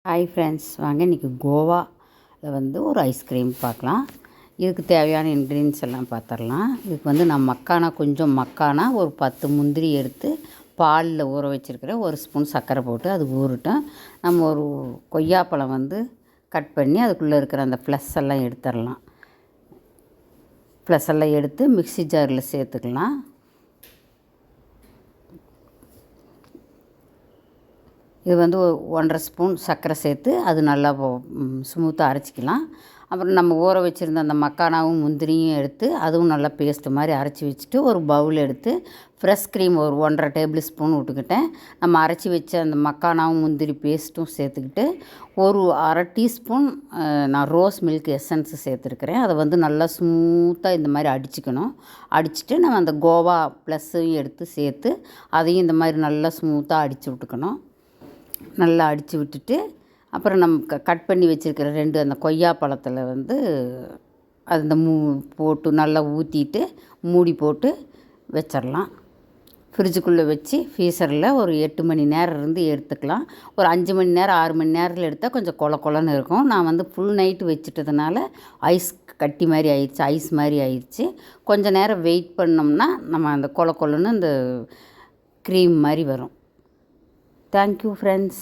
Hi friends, வாங்க இன்றைக்கி கோவாவில் ஒரு ஐஸ்கிரீம் பார்க்கலாம். இதுக்கு தேவையான இன்க்ரீடியன்ஸ் எல்லாம் பார்த்துடலாம். இதுக்கு நான் கொஞ்சம் மக்கானா ஒரு 10 முந்திரி எடுத்து பாலில் ஊற வச்சுருக்கிறேன். ஒரு ஸ்பூன் சர்க்கரை போட்டு அது ஊறட்டும். நம்ம ஒரு கொய்யாப்பழம் கட் பண்ணி அதுக்குள்ளே இருக்கிற அந்த ஃப்ளஸ் எல்லாம் எடுத்துடலாம். ஃப்ளஸ் எல்லாம் எடுத்து மிக்ஸி ஜாரில் சேர்த்துக்கலாம். இது 1.5 ஸ்பூன் சர்க்கரை சேர்த்து அது நல்லா ஸ்மூத்தாக அரைச்சிக்கலாம். அப்புறம் நம்ம ஊற வச்சுருந்த அந்த மக்கானாவும் முந்திரியும் எடுத்து அதுவும் நல்லா பேஸ்ட்டு மாதிரி அரைச்சி வச்சுட்டு ஒரு பவுல் எடுத்து ஃப்ரெஷ் க்ரீம் ஒரு 1.5 டேபிள் ஸ்பூன் விட்டுக்கிட்டேன். நம்ம அரைச்சி வச்ச அந்த மக்கானாவும் முந்திரி பேஸ்ட்டும் சேர்த்துக்கிட்டு ஒரு 1/2 டீஸ்பூன் நான் ரோஸ் மில்க் எசன்ஸு சேர்த்துருக்கிறேன். அதை நல்லா ஸ்மூத்தாக இந்த மாதிரி அடிச்சுக்கணும். அடிச்சுட்டு நம்ம அந்த கோவா ப்ளஸ்ஸையும் எடுத்து சேர்த்து அதையும் இந்த மாதிரி நல்லா ஸ்மூத்தாக அடித்து விட்டுக்கணும். நல்லா அடித்து விட்டுட்டு அப்புறம் நம்ம கட் பண்ணி வச்சுருக்கிற 2 அந்த கொய்யா பழத்தில் அந்த போட்டு நல்லா ஊற்றிட்டு மூடி போட்டு வச்சிடலாம். ஃப்ரிட்ஜுக்குள்ளே வச்சு ஃப்ரீசரில் ஒரு 8 மணி நேரம் இருந்து எடுத்துக்கலாம். ஒரு 5 மணி நேரம் 6 மணி நேரத்தில் எடுத்தால் கொஞ்சம் கொலன்னு இருக்கும். நான் ஃபுல் நைட்டு வச்சுட்டதுனால ஐஸ் கட்டி மாதிரி ஆயிடுச்சு, ஐஸ் மாதிரி ஆயிடுச்சு. கொஞ்சம் நேரம் வெயிட் பண்ணோம்னா நம்ம அந்த கொலன்னு இந்த க்ரீம் மாதிரி வரும். Thank you, friends.